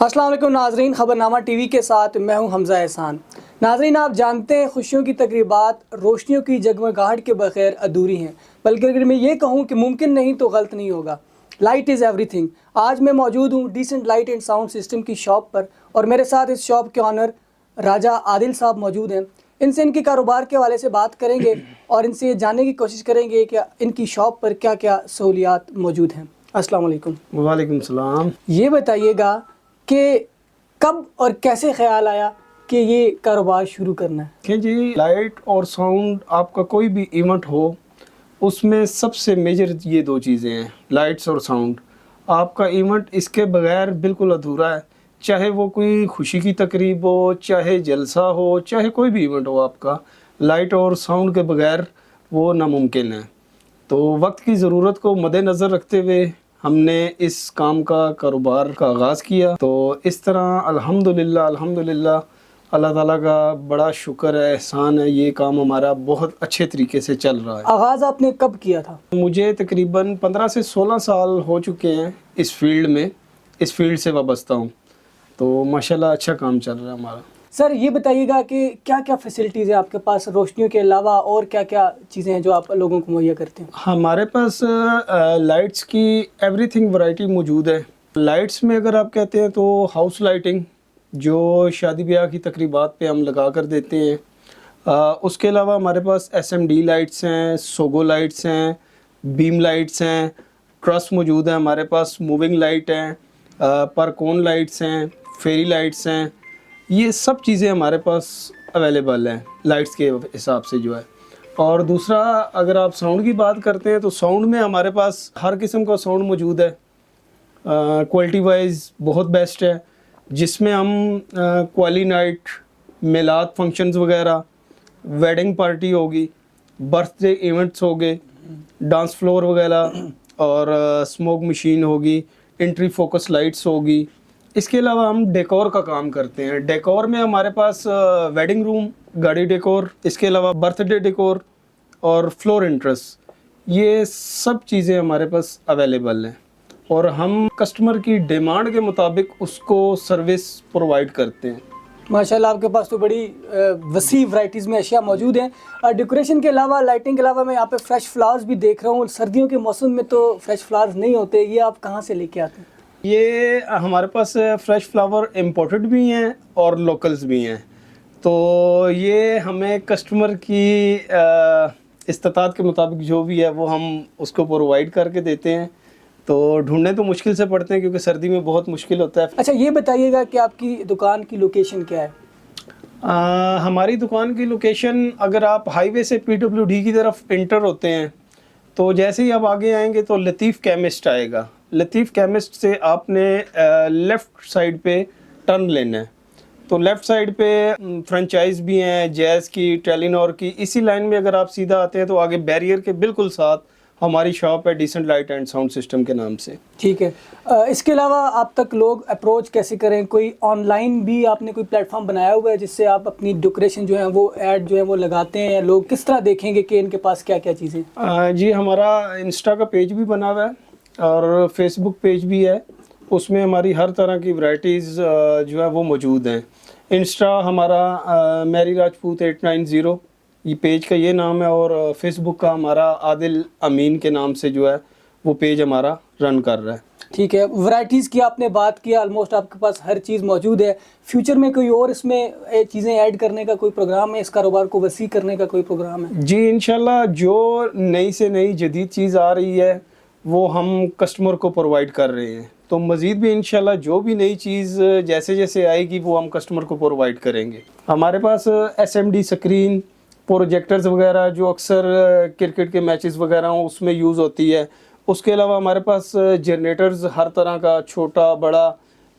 السلام علیکم ناظرین، خبرنامہ ٹی وی کے ساتھ میں ہوں حمزہ احسان۔ ناظرین، آپ جانتے ہیں خوشیوں کی تقریبات روشنیوں کی جگمگاہٹ کے بغیر ادھوری ہیں، بلکہ اگر میں یہ کہوں کہ ممکن نہیں تو غلط نہیں ہوگا۔ Light is every thing. آج میں موجود ہوں decent light and sound system کی شاپ پر، اور میرے ساتھ اس شاپ کے آنر راجہ عادل صاحب موجود ہیں۔ ان سے ان کے کاروبار کے حوالے سے بات کریں گے اور ان سے یہ جاننے کی کوشش کریں گے کہ ان کی شاپ پر کیا کیا سہولیات موجود ہیں۔ السلام علیکم۔ وعلیکم السلام۔ یہ بتائیے گا کہ کب اور کیسے خیال آیا کہ یہ کاروبار شروع کرنا ہے؟ کہ جی لائٹ اور ساؤنڈ، آپ کا کوئی بھی ایونٹ ہو اس میں سب سے میجر یہ دو چیزیں ہیں، لائٹس اور ساؤنڈ۔ آپ کا ایونٹ اس کے بغیر بالکل ادھورا ہے، چاہے وہ کوئی خوشی کی تقریب ہو، چاہے جلسہ ہو، چاہے کوئی بھی ایونٹ ہو، آپ کا لائٹ اور ساؤنڈ کے بغیر وہ ناممکن ہے۔ تو وقت کی ضرورت کو مد نظر رکھتے ہوئے ہم نے اس کام کا کاروبار کا آغاز کیا۔ تو اس طرح الحمدللہ اللہ تعالیٰ کا بڑا شکر ہے، احسان ہے، یہ کام ہمارا بہت اچھے طریقے سے چل رہا ہے۔ آغاز آپ نے کب کیا تھا؟ مجھے تقریباً 15 سے 16 سال ہو چکے ہیں اس فیلڈ سے وابستہ ہوں، تو ماشاءاللہ اچھا کام چل رہا ہے ہمارا۔ سر یہ بتائیے گا کہ کیا کیا فیسلٹیز ہیں آپ کے پاس روشنیوں کے علاوہ، اور کیا کیا چیزیں ہیں جو آپ لوگوں کو مہیا کرتے ہیں؟ ہمارے پاس لائٹس کی ایوری تھنگ ورائٹی موجود ہے۔ لائٹس میں اگر آپ کہتے ہیں تو ہاؤس لائٹنگ، جو شادی بیاہ کی تقریبات پہ ہم لگا کر دیتے ہیں۔ اس کے علاوہ ہمارے پاس SMD لائٹس ہیں، سوگو لائٹس ہیں، بیم لائٹس ہیں، ٹرس موجود ہیں ہمارے پاس، موونگ لائٹ ہیں، پرکون لائٹس ہیں، فیری لائٹس ہیں۔ یہ سب چیزیں ہمارے پاس اویلیبل ہیں لائٹس کے حساب سے جو ہے۔ اور دوسرا اگر آپ ساؤنڈ کی بات کرتے ہیں تو ساؤنڈ میں ہمارے پاس ہر قسم کا ساؤنڈ موجود ہے، کوالٹی وائز بہت بیسٹ ہے، جس میں ہم قوالی نائٹ، میلاد فنکشنز وغیرہ، ویڈنگ پارٹی ہوگی، برتھ ڈے ایونٹس ہوگے، ڈانس فلور وغیرہ، اور اسموک مشین ہوگی، انٹری فوکس لائٹس ہوگی۔ اس کے علاوہ ہم ڈیکور کا کام کرتے ہیں۔ ڈیکور میں ہمارے پاس ویڈنگ روم، گاڑی ڈیکور، اس کے علاوہ برتھ ڈے ڈیکور اور فلور انٹرس، یہ سب چیزیں ہمارے پاس اویلیبل ہیں، اور ہم کسٹمر کی ڈیمانڈ کے مطابق اس کو سروس پرووائڈ کرتے ہیں۔ ماشاءاللہ آپ کے پاس تو بڑی وسیع ورائٹیز میں اشیاء موجود ہیں۔ اور ڈیکوریشن کے علاوہ، لائٹنگ کے علاوہ میں یہاں پہ فریش فلاورز بھی دیکھ رہا ہوں۔ سردیوں کے موسم میں تو فریش فلاورز نہیں ہوتے، یہ آپ کہاں سے لے کے آتے ہیں؟ یہ ہمارے پاس فریش فلاور امپورٹڈ بھی ہیں اور لوکلز بھی ہیں، تو یہ ہمیں کسٹمر کی استطاعت کے مطابق جو بھی ہے وہ ہم اس کو پرووائڈ کر کے دیتے ہیں۔ تو ڈھونڈنے تو مشکل سے پڑتے ہیں کیونکہ سردی میں بہت مشکل ہوتا ہے۔ اچھا یہ بتائیے گا کہ آپ کی دکان کی لوکیشن کیا ہے؟ ہماری دکان کی لوکیشن، اگر آپ ہائی وے سے PWD کی طرف انٹر ہوتے ہیں تو جیسے ہی آپ آگے آئیں گے تو لطیف کیمسٹ آئے گا۔ لطیف کیمسٹ سے آپ نے لیفٹ سائڈ پہ ٹرن لینا ہے، تو لیفٹ سائڈ پہ فرنچائز بھی ہیں، جیز کی، ٹیلینور کی۔ اسی لائن میں اگر آپ سیدھا آتے ہیں تو آگے بیریئر کے بالکل ساتھ ہماری شاپ ہے، decent light and sound system کے نام سے۔ ٹھیک ہے۔ اس کے علاوہ آپ تک لوگ اپروچ کیسے کریں؟ کوئی آن لائن بھی آپ نے کوئی پلیٹ فارم بنایا ہوا ہے جس سے آپ اپنی ڈیکوریشن جو ہے وہ ایڈ جو ہے وہ لگاتے ہیں؟ لوگ کس طرح دیکھیں گے کہ ان کے پاس کیا کیا چیزیں؟ جی ہمارا انسٹا کا پیج بھی بنا ہوا ہے اور فیس بک پیج بھی ہے، اس میں ہماری ہر طرح کی ورائٹیز جو ہے وہ موجود ہیں۔ انسٹا ہمارا میری راجپوت 890، یہ پیج کا یہ نام ہے، اور فیس بک کا ہمارا عادل امین کے نام سے جو ہے وہ پیج ہمارا رن کر رہا ہے۔ ٹھیک ہے۔ ورائٹیز کی آپ نے بات کیا، آلموسٹ آپ کے پاس ہر چیز موجود ہے۔ فیوچر میں کوئی اور اس میں چیزیں ایڈ کرنے کا کوئی پروگرام ہے؟ اس کاروبار کو وسیع کرنے کا کوئی پروگرام ہے؟ جی انشاءاللہ جو نئی سے نئی جدید چیز آ رہی ہے وہ ہم کسٹمر کو پرووائڈ کر رہے ہیں، تو مزید بھی انشاءاللہ جو بھی نئی چیز جیسے جیسے آئے گی وہ ہم کسٹمر کو پرووائڈ کریں گے۔ ہمارے پاس SMD سکرین، پروجیکٹرز وغیرہ جو اکثر کرکٹ کے میچز وغیرہ ہوں اس میں یوز ہوتی ہے۔ اس کے علاوہ ہمارے پاس جنریٹرز ہر طرح کا، چھوٹا بڑا۔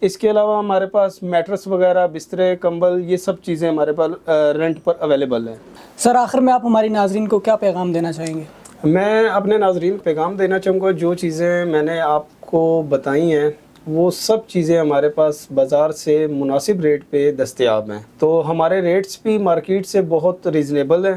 اس کے علاوہ ہمارے پاس میٹرس وغیرہ، بسترے، کمبل، یہ سب چیزیں ہمارے پاس رینٹ پر اویلیبل ہیں۔ سر آخر میں آپ ہماری ناظرین کو کیا پیغام دینا چاہیں گے؟ میں اپنے ناظرین کو پیغام دینا چاہوں گا، جو چیزیں میں نے آپ کو بتائی ہیں وہ سب چیزیں ہمارے پاس بازار سے مناسب ریٹ پہ دستیاب ہیں، تو ہمارے ریٹس بھی مارکیٹ سے بہت ریزنیبل ہیں۔